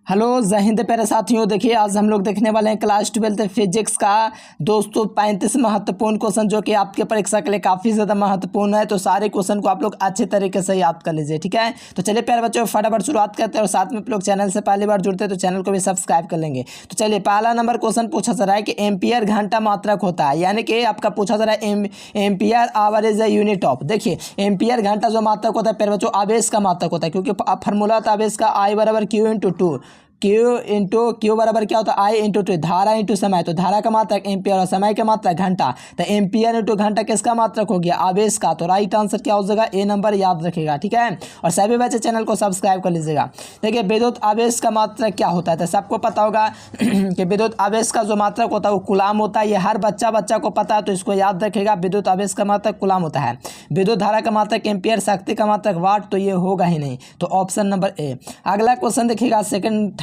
Hello जय हिंद प्यारे साथियों। देखिए आज हम लोग देखने वाले हैं क्लास 12 फिजिक्स का दोस्तों 35 महत्वपूर्ण क्वेश्चन जो कि आपके परीक्षा के लिए काफ़ी ज़्यादा महत्वपूर्ण है। तो सारे क्वेश्चन को आप लोग अच्छे तरीके से याद कर लीजिए, ठीक है। तो चलिए प्यारे बच्चों फटाफट शुरुआत करते हैं और साथ में आप लोग चैनल से पहली बार जुड़ते हैं तो चैनल को भी सब्सक्राइब कर लेंगे। तो चलिए पहला नंबर क्वेश्चन पूछा जा रहा है कि एम्पियर घंटा मात्रक होता है, यानी कि आपका पूछा जा रहा है ampere hour is a unit of. देखिए एम्पियर घंटा जो मात्रक होता है प्यारे बच्चों आवेश का मात्रक होता है, क्योंकि फॉर्मूला था आवेश का I बराबर Q/2। क्यू बराबर क्या होता है I/2, धारा इंटू समय। तो धारा का मात्रक एम्पियर और समय का मात्रक घंटा। तो एम्पियर इंटू घंटा किसका मात्रक हो गया? आवेश का। तो राइट आंसर क्या हो जाएगा? ए नंबर याद रखिएगा, ठीक है। और सभी बच्चे चैनल को सब्सक्राइब कर लीजिएगा। देखिए विद्युत आवेश का मात्रक क्या होता है? तो सबको पता होगा कि विद्युत आवेश का जो मात्रक होता है वो कूलाम होता है। ये हर बच्चा को पता है, तो इसको याद रखिएगा। विद्युत आवेश का मात्रक कूलाम होता है। विद्युत धारा का मात्रक एम्पियर, शक्ति का मात्रक वाट। तो ये होगा ही नहीं, तो ऑप्शन नंबर ए। अगला क्वेश्चन देखिएगा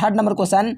थर्ड नंबर क्वेश्चन,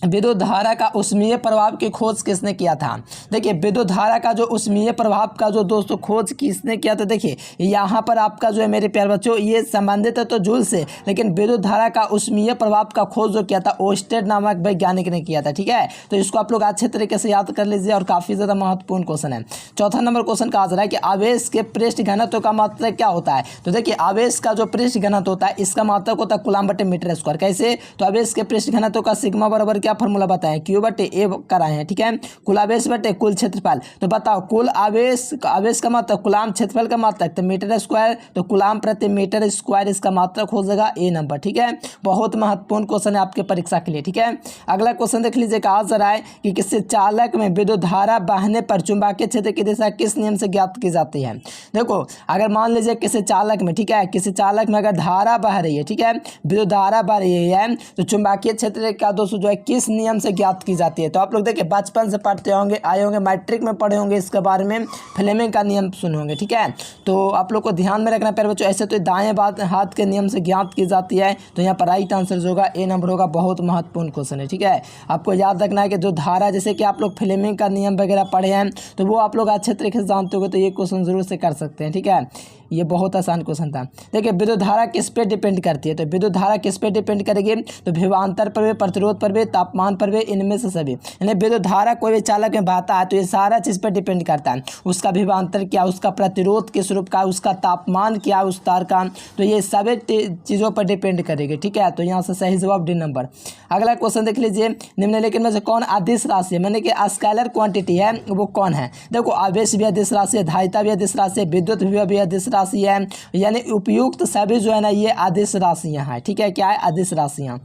विद्युत धारा का ऊष्मीय प्रभाव की खोज किसने किया था? देखिए विद्युत धारा का जो ऊष्मीय प्रभाव का जो दोस्तों खोज किसने किया था? देखिए यहाँ पर आपका जो है मेरे प्यारे बच्चों ये संबंधित है तो जूल से, लेकिन विद्युत धारा का ऊष्मीय प्रभाव का खोज जो किया था ओस्टेड नामक वैज्ञानिक ने किया था, ठीक है। तो इसको आप लोग अच्छे तरीके से याद कर लीजिए और काफ़ी ज़्यादा महत्वपूर्ण क्वेश्चन है। चौथा नंबर क्वेश्चन कहा जा रहा है कि आवेश के पृष्ठ घनत्व का मात्रक क्या होता है? तो देखिए आवेश का जो पृष्ठ घनत्व होता है इसका मात्रक होता है कूलम बटे मीटर स्क्वायर। कैसे? तो आवेश के पृष्ठ घनत्व का सिग्मा बराबर क्या फॉर्मूला बताएं? क्यू बटे ए कराए हैं, ठीक है। कुल आवेश बटे कुल क्षेत्रफल। तो बताओ कुल आवेश का मात्रक कूलम, क्षेत्रफल का मात्रक तो मीटर स्क्वायर, तो कूलम प्रति मीटर स्क्वायर इसका मात्रक हो जाएगा ए नंबर, ठीक है। बहुत महत्वपूर्ण क्वेश्चन है आपके परीक्षा के लिए, ठीक है। अगला क्वेश्चन देख लीजिए, कहा जा रहा है कि किसी चालक में विद्युत धारा बहने पर चुंबकीय क्षेत्र की दिशा किस नियम से ज्ञात की जाती है? देखो अगर मान लीजिए किसी चालक में, ठीक है, किसी चालक में अगर धारा बह रही है, ठीक है, विद्युत धारा बह रही है, तो चुंबकीय क्षेत्र का दोस्तों जो है किस नियम से ज्ञात की जाती है? तो आप लोग देखिए बचपन से पढ़ते होंगे, आए होंगे, मैट्रिक में पढ़े होंगे इसके बारे में, फ्लेमिंग का नियम सुने होंगे, ठीक है। तो आप लोग को ध्यान में रखना प्यारे बच्चों। ऐसे तो दाएं हाथ के नियम से ज्ञात की जाती है, तो यहाँ पर राइट आंसर जो होगा ए नंबर होगा। बहुत महत्वपूर्ण क्वेश्चन है, ठीक है। आपको याद रखना है कि जो धारा, जैसे कि आप लोग फ्लेमिंग का नियम वगैरह पढ़े हैं तो वो आप लोग अच्छे तरीके से जानते होंगे, तो ये क्वेश्चन जरूर से कर सकते हैं, ठीक है। ये बहुत आसान क्वेश्चन था। देखिए विद्युत धारा किस पे डिपेंड करती है? तो विद्युत धारा किस पे डिपेंड करेगी? तो विभवांतर पर भी, प्रतिरोध पर भी, तापमान पर भी, इनमें से सभी। यानी विद्युत धारा कोई भी चालक में बहता है तो ये सारा चीज़ पर डिपेंड करता है। उसका विभवांतर क्या, उसका प्रतिरोध किस रूप का, उसका तापमान क्या उस तार का, तो ये सभी चीज़ों पर डिपेंड करेगी, ठीक है। तो यहाँ से सही जवाब डी नंबर। अगला क्वेश्चन देख लीजिए, निम्नलिखित में से कौन अदिश राशि है, माने कि स्केलर क्वांटिटी है, वो कौन है? देखो आवेश भी अदिश राशि है, धारिता भी अदिश राशि है, विद्युत भी अदिश राशि है, यानी उपयुक्त सभी जो है ना ये अदिश राशियां हैं, ठीक है। क्या है? अदिश राशियां।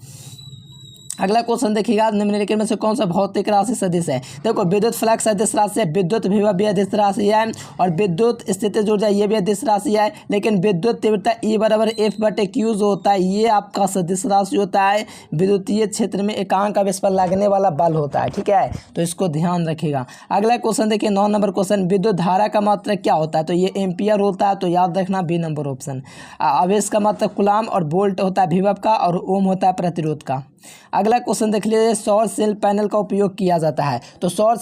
अगला क्वेश्चन देखिएगा, निम्नलिखित में से कौन सा भौतिक राशि सदिश है? देखो विद्युत फ्लक्स अदिश राशि है, विद्युत विभव भी अदिश राशि है, और विद्युत स्थितिज ऊर्जा ये भी अदिश राशि है। लेकिन विद्युत तीव्रता E बराबर F बटे Q जो होता है ये आपका सदिश राशि होता है। विद्युतीय क्षेत्र में एकांक आवेश पर लगने वाला बल होता है, ठीक है। तो इसको ध्यान रखिएगा। अगला क्वेश्चन देखिए 9 नंबर क्वेश्चन, विद्युत धारा का मात्रक क्या होता है? तो ये एम्पियर होता है, तो याद रखना बी नंबर ऑप्शन। आवेश का मात्रक कूलम, और वोल्ट होता है विभव का, और ओम होता है प्रतिरोध का। अगला क्वेश्चन देख लीजिए, सौर सेल पैनल का उपयोग किया जाता है। तो सौर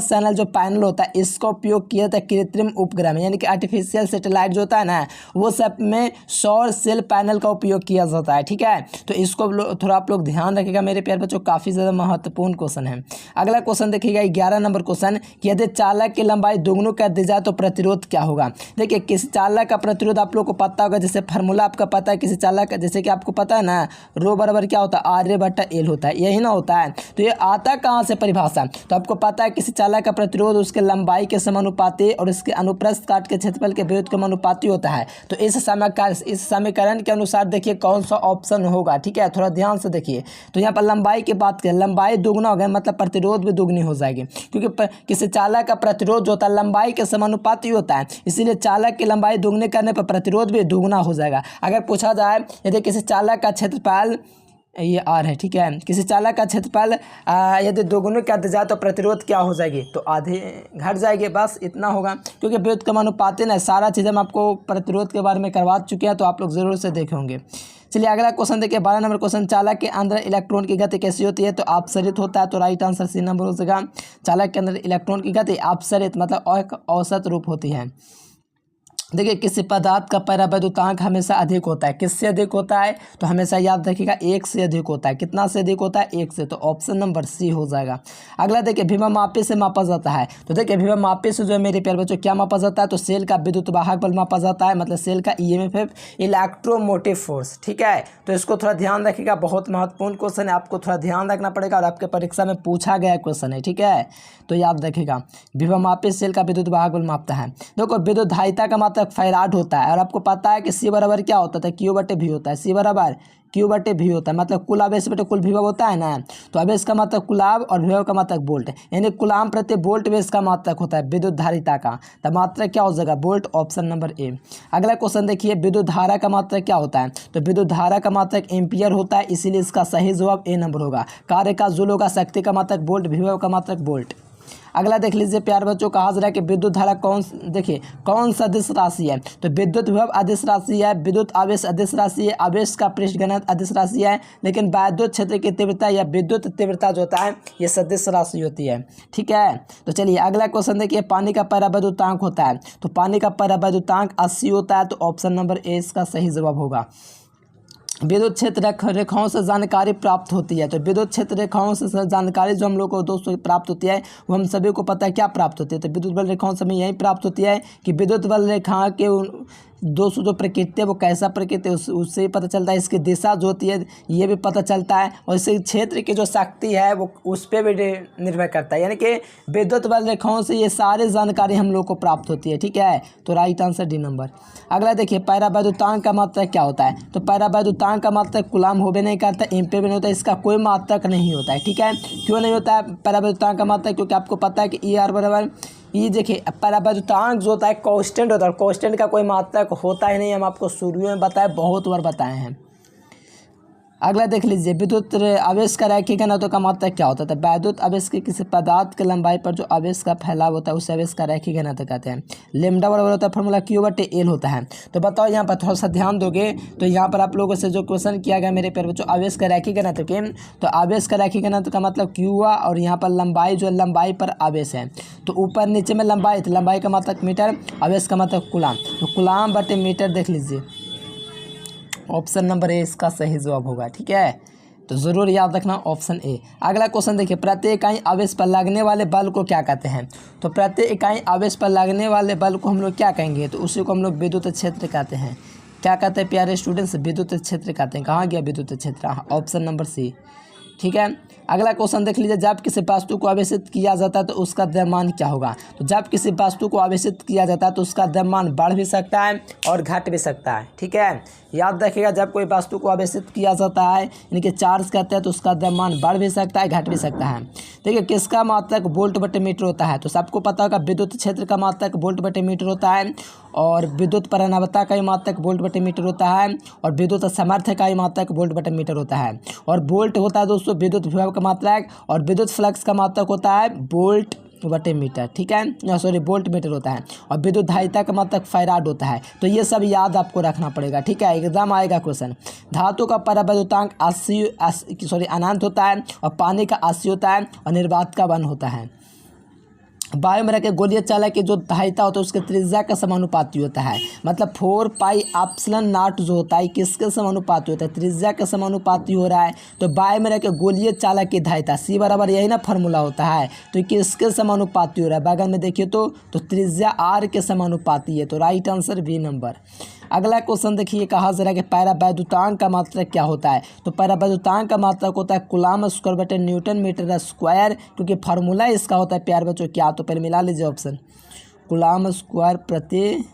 पैनल जो पैनल होता है इसका उपयोग किया जाता है कृत्रिम उपग्रह में, यानी कि आर्टिफिशियल सैटेलाइट जो होता है ना वो सब में सौर सेल पैनल का उपयोग किया जाता है, ठीक है। तो इसको थोड़ा आप लोग ध्यान रखिएगा मेरे प्यारे बच्चों, काफ़ी ज़्यादा महत्वपूर्ण क्वेश्चन है। अगला क्वेश्चन देखिएगा 11 नंबर क्वेश्चन, कि यदि चालक की लंबाई दोगुनी कर दी जाए तो प्रतिरोध क्या होगा? देखिए किसी चालक का प्रतिरोध आप लोग को पता होगा, जैसे फार्मूला आपका पता है किसी चालक का, जैसे कि आपको पता है ना रो बराबर क्या होता है आर बटा एल होता है, यही ना होता है। तो ये आता कहाँ से परिभाषा? तो आपको पता है किसी चालक का प्रतिरोध उसके लंबाई के समानुपाती और इसके अनुप्रस्थ काट के क्षेत्रफल के विरुद्ध के समानुपाती होता है। तो इस समीकरण के अनुसार देखिए कौन सा ऑप्शन होगा, ठीक है। थोड़ा ध्यान से देखिए। तो यहाँ पर लंबाई की बात करें, लंबाई दोगुना हो गया मतलब प्रतिरोध भी दोगुनी हो जाएगी, क्योंकि किसी चालक का प्रतिरोध जो होता है लंबाई के समानुपाती होता है, इसीलिए चालक की लंबाई दोगुनी करने पर प्रतिरोध भी दोगुना हो जाएगा। अगर पूछा जाए यदि किसी चालक का क्षेत्रफल ये आर है, ठीक है, किसी चालक का क्षेत्रफल यदि दोगुनी कर दिया जाए तो प्रतिरोध क्या हो जाएगी? तो आधे घट जाएगी, बस इतना होगा, क्योंकि विद्युत के अनुपाती ना सारा चीज़ हम आपको प्रतिरोध के बारे में करवा चुके हैं, तो आप लोग ज़रूर से देखे होंगे। चलिए अगला क्वेश्चन देखिए 12 नंबर क्वेश्चन, चालक के अंदर इलेक्ट्रॉन की गति कैसी होती है? तो अपसरित होता है, तो राइट आंसर सी नंबर हो जाएगा। चालक के अंदर इलेक्ट्रॉन की गति अपसरित मतलब औसत रूप होती है। देखिए किसी पदार्थ का परावैद्युतांक हमेशा अधिक होता है। किससे अधिक होता है? तो हमेशा याद रखिएगा 1 से अधिक होता है। कितना से अधिक होता है? 1 से। तो ऑप्शन नंबर सी हो जाएगा। अगला देखिए विभवमापी से मापा जाता है। तो देखिए विभवमापी से जो है मेरे प्यारे बच्चों क्या मापा जाता है? तो सेल का विद्युत वाहक बल मापा जाता है, मतलब सेल का ईएमएफ, इलेक्ट्रोमोटिव फोर्स। ठीक है, तो इसको थोड़ा ध्यान रखिएगा, बहुत महत्वपूर्ण क्वेश्चन है, आपको थोड़ा ध्यान रखना पड़ेगा और आपके परीक्षा में पूछा गया क्वेश्चन है। ठीक है, तो याद रखिएगा विभवमापी सेल का विद्युत वाहक बल मापता है। देखो विद्युत धारिता का मात्रक फैराड होता है और आपको पता है कि सी बराबर क्या होता है? क्यू बटे भी होता है। सी बराबर क्यू बटे भी होता है, मतलब कुल आवेश बटे कुल विभव होता है ना। तो आवेश का मात्रक कुलाब और विभव का मात्रक वोल्ट, यानी कुलाम प्रति वोल्ट वेश का मात्रक होता है विद्युत धारिता का। तो मात्रक क्या हो जाएगा? वोल्ट। Option number A. अगला क्वेश्चन देखिए विद्युत धारा का मात्रक क्या होता है? तो विद्युत धारा का मात्रक एम्पियर होता है, इसीलिए इसका सही जवाब ए नंबर होगा। कार्य का जूल होगा, शक्ति का मात्रक वोल्ट, विभव का मात्रक वोल्ट। अगला देख लीजिए प्यारे बच्चों, कहा जा रहा है कि विद्युत धारा देखिए कौन सा अदिश राशि है? तो विद्युत विभव अदिश राशि है, विद्युत आवेश अदिश राशि है, आवेश का पृष्ठ घनत्व अदिश राशि है, लेकिन विद्युत क्षेत्र की तीव्रता या विद्युत तीव्रता जो होता है ये सदिश राशि होती है। ठीक है, तो चलिए अगला क्वेश्चन देखिए पानी का परावैद्युतांक होता है। तो पानी का परावैद्युतांक 80 होता है। तो ऑप्शन नंबर ए इसका सही जवाब होगा। विद्युत क्षेत्र रेखाओं से जानकारी प्राप्त होती है। तो विद्युत क्षेत्र रेखाओं से जानकारी जो हम लोग को दोस्तों प्राप्त होती है वो हम सभी को पता है क्या प्राप्त होती है? तो विद्युत बल रेखाओं से हमें यही प्राप्त होती है कि विद्युत बल रेखा के दोस्तों जो प्रकृति है वो कैसा प्रकृति है उससे ही पता चलता है। इसकी दिशा जो होती है ये भी पता चलता है, और इस क्षेत्र की जो शक्ति है वो उस पर भी निर्भर करता है, यानी कि विद्युत बल रेखाओं से ये सारी जानकारी हम लोग को प्राप्त होती है। ठीक है, तो राइट आंसर डी नंबर। अगला देखिए परावैद्युतांक का मात्रक क्या होता है? तो परावैद्युतांक का मात्रक कुलाम होबे नहीं करता, एम्पीयर भी नहीं होता, इसका कोई मात्रक नहीं होता है। ठीक है, क्यों नहीं होता है परावैद्युतांक का मात्रक? क्योंकि आपको पता है कि ई आर बराबर ये देखिए परावैद्युतांक जो होता है कांस्टेंट होता है, कांस्टेंट का कोई मात्रक होता ही नहीं। हम आपको शुरू में बताए, बहुत बार बताए हैं। अगला देख लीजिए विद्युत आवेश का रैखिक घनत्व का मात्रक क्या होता है? विद्युत आवेश के किसी पदार्थ के लंबाई पर जो आवेश का फैलाव होता है उस आवेश का रैखिक घनत्व कहते हैं। लेमडा बराबर होता है फॉर्मूला क्यू बटे एल होता है। तो बताओ यहाँ पर थोड़ा सा ध्यान दोगे तो यहाँ पर आप लोगों से जो क्वेश्चन किया गया मेरे प्यारे बच्चों आवेश का रैखिक घनत्व के, तो आवेश का रैखिक घनत्व का मतलब क्यू हुआ, और यहाँ पर लंबाई जो लंबाई पर आवेश है, तो ऊपर नीचे में लंबाई, तो लंबाई का मात्रक मीटर, आवेश का मात्रक कुलाम, तो कुलाम बटे मीटर देख लीजिए। ऑप्शन नंबर ए इसका सही जवाब होगा। ठीक है, तो ज़रूर याद रखना ऑप्शन ए। अगला क्वेश्चन देखिए प्रति इकाई आवेश पर लगने वाले बल को क्या कहते हैं? तो प्रति इकाई आवेश पर लगने वाले बल को हम लोग क्या कहेंगे? तो उसी को हम लोग विद्युत क्षेत्र कहते हैं। क्या कहते हैं प्यारे स्टूडेंट्स? विद्युत क्षेत्र कहते हैं। कहाँ गया विद्युत क्षेत्र? Option number C. ठीक है, अगला क्वेश्चन देख लीजिए जब किसी वस्तु को आवेशित किया जाता है तो उसका द्रव्यमान क्या होगा? तो जब किसी वस्तु को आवेशित किया जाता है तो उसका द्रव्यमान बढ़ भी सकता है और घट भी सकता है। ठीक है, याद रखिएगा जब कोई वस्तु को आवेशित किया जाता है यानी कि चार्ज करते हैं तो उसका द्रव्यमान बढ़ भी सकता है, घट भी सकता है। देखिए किसका मात्रक वोल्ट बटे मीटर होता है? तो सबको पता होगा विद्युत क्षेत्र का मात्रक वोल्ट बटे मीटर होता है, और विद्युत परिनावता का ही मात्रक वोल्ट बटे मीटर होता है, और विद्युत सामर्थ्य का ही मात्रक वोल्ट बटे मीटर होता है। और वोल्ट होता है दोस्तों विद्युत विभव का मात्रक, और विद्युत फ्लक्स का मात्रक होता है वोल्ट बटे मीटर। ठीक है, सॉरी वोल्ट मीटर होता है, और विद्युत धारिता का मात्रक फैराड होता है। तो ये सब याद आपको रखना पड़ेगा। ठीक है, एग्जाम आएगा क्वेश्चन। धातु का परावैद्युतांक 80 अनंत होता है, और पानी का 80 होता है, और निर्वात का 1 होता है। वायु में रखे गोलीय चालक की जो धारिता होता है उसके त्रिज्या का समानुपाती होता है, मतलब 4 पाई एप्सिलॉन नॉट जो होता है किसके समानुपाती होता है? त्रिज्या के समानुपाती हो रहा है। तो वायु में रखे गोलीय चालक की धारिता सी बराबर यही ना फार्मूला होता है, तो किसके समानुपाती हो रहा है? बगल में देखिए तो त्रिज्या आर के समानुपाती है। तो राइट आंसर बी नंबर। अगला क्वेश्चन देखिए कहा जा रहा है कि परावैद्युतांक का मात्रक क्या होता है? तो परावैद्युतांक का मात्रक होता है कूलम स्क्वायर बटे न्यूटन मीटर स्क्वायर, क्योंकि फार्मूला इसका होता है प्यारे बच्चों क्या? तो पहले मिला लीजिए ऑप्शन, कूलम स्क्वायर प्रति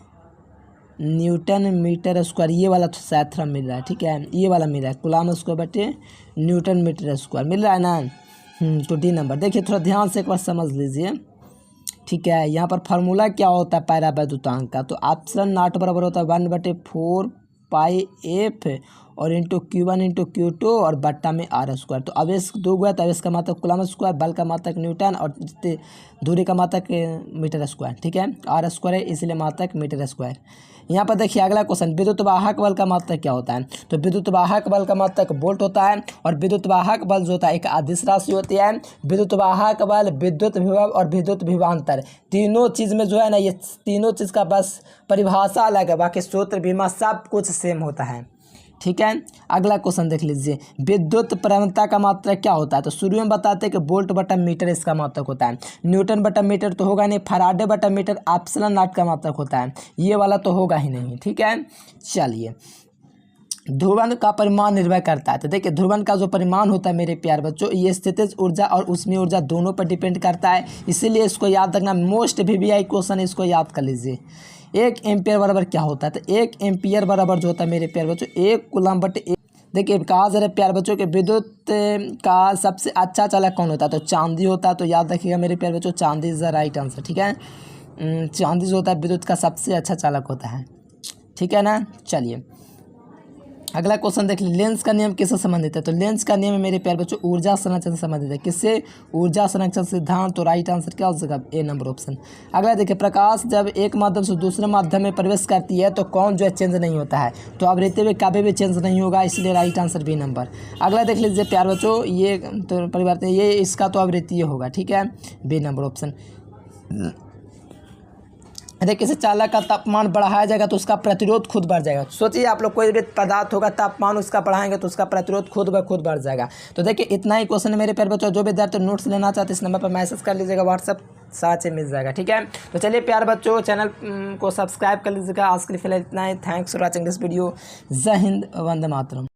न्यूटन मीटर स्क्वायर, ये वाला शायद थोड़ा मिल रहा है। ठीक है, ये वाला मिल रहा है कूलम स्क्वायर बटे न्यूटन मीटर स्क्वायर मिल रहा है ना। तो डी नंबर देखिए थोड़ा ध्यान से एक बार समझ लीजिए। ठीक है, यहाँ पर फार्मूला क्या होता है परावैद्युतांक का? तो एप्सिलॉन नॉट बराबर होता है 1/4 पाई एफ और इंटू Q1 इंटू Q2 और बट्टा में आर स्क्वायर। तो आवेश 2 हुआ तो आवेश का मात्रक कूलम स्क्वायर, बल का मात्रक न्यूटन, और दूरी का मात्रक मीटर स्क्वायर। ठीक है, आर स्क्वायर है इसलिए मात्रक मीटर स्क्वायर। यहाँ पर देखिए अगला क्वेश्चन, विद्युत वाहक बल का मात्रक क्या होता है? तो विद्युत वाहक बल का मात्रक वोल्ट होता है। और विद्युत वाहक बल जो होता है एक अदिश राशि होती है। विद्युत वाहक बल, विद्युत विभव और विद्युत विभवांतर, तीनों चीज़ में जो है ना, ये तीनों चीज़ का बस परिभाषा अलग है, बाकी सूत्र बीमा सब कुछ सेम होता है। ठीक है, अगला क्वेश्चन देख लीजिए, विद्युत प्रवणता का मात्रक क्या होता है? तो शुरू में बताते हैं कि वोल्ट बटा मीटर इसका मात्रक होता है। न्यूटन बटा मीटर तो होगा नहीं, फराडे बटा मीटर एप्सिलॉन नॉट का मात्रक होता है, ये वाला तो होगा ही नहीं। ठीक है, चलिए, ध्रुवण का परिमाण निर्भर करता है। तो देखिए ध्रुवण का जो परिमाण होता है मेरे प्यार बच्चों, ये स्थितिज ऊर्जा और ऊष्मीय ऊर्जा दोनों पर डिपेंड करता है, इसीलिए इसको याद रखना, मोस्ट VVI क्वेश्चन है, इसको याद कर लीजिए। 1 एम्पियर बराबर क्या होता है? तो 1 एम्पियर बराबर जो होता है मेरे प्यार बच्चों 1 कूलम बटे 1। देखिए कहा जा रहा है प्यार बच्चों के विद्युत का सबसे अच्छा चालक कौन होता है? तो चांदी होता है। तो याद रखिएगा मेरे प्यार बच्चों, चांदी इज द राइट आंसर। ठीक है, चांदी जो होता है विद्युत का सबसे अच्छा चालक होता है। ठीक है ना, चलिए अगला क्वेश्चन देख लीजिए, लेंस का नियम किससे संबंधित है? तो लेंस का नियम मेरे प्यार बच्चों ऊर्जा संरक्षण से संबंधित है। किससे? ऊर्जा संरक्षण सिद्धांत। तो राइट आंसर क्या हो सकेगा? ए नंबर ऑप्शन। अगला देखिए, प्रकाश जब एक माध्यम से दूसरे माध्यम में प्रवेश करती है तो कौन जो है चेंज नहीं होता है? तो आवृत्ति में कभी भी चेंज नहीं होगा, इसलिए राइट आंसर बी नंबर। अगला देख लीजिए प्यार बच्चों, ये तो परिवर्तन, ये इसका तो आवृत्ति होगा। ठीक है, बी नंबर ऑप्शन। देखिए किसी चालक का तापमान बढ़ाया जाएगा तो उसका प्रतिरोध खुद बढ़ जाएगा। सोचिए आप लोग, कोई भी पदार्थ होगा, तापमान उसका बढ़ाएंगे तो उसका प्रतिरोध खुद ब खुद बढ़ जाएगा। तो देखिए इतना ही क्वेश्चन है मेरे प्यारे बच्चों। जो विद्यार्थी नोट्स लेना चाहते इस नंबर पर मैसेज कर लीजिएगा, व्हाट्सएप साथ मिल जाएगा। ठीक है, तो चलिए प्यारे बच्चों, चैनल को सब्सक्राइब कर लीजिएगा। आज के लिए फिलहाल इतना ही। Thanks for watching this video. जय हिंद, वंदे मातरम।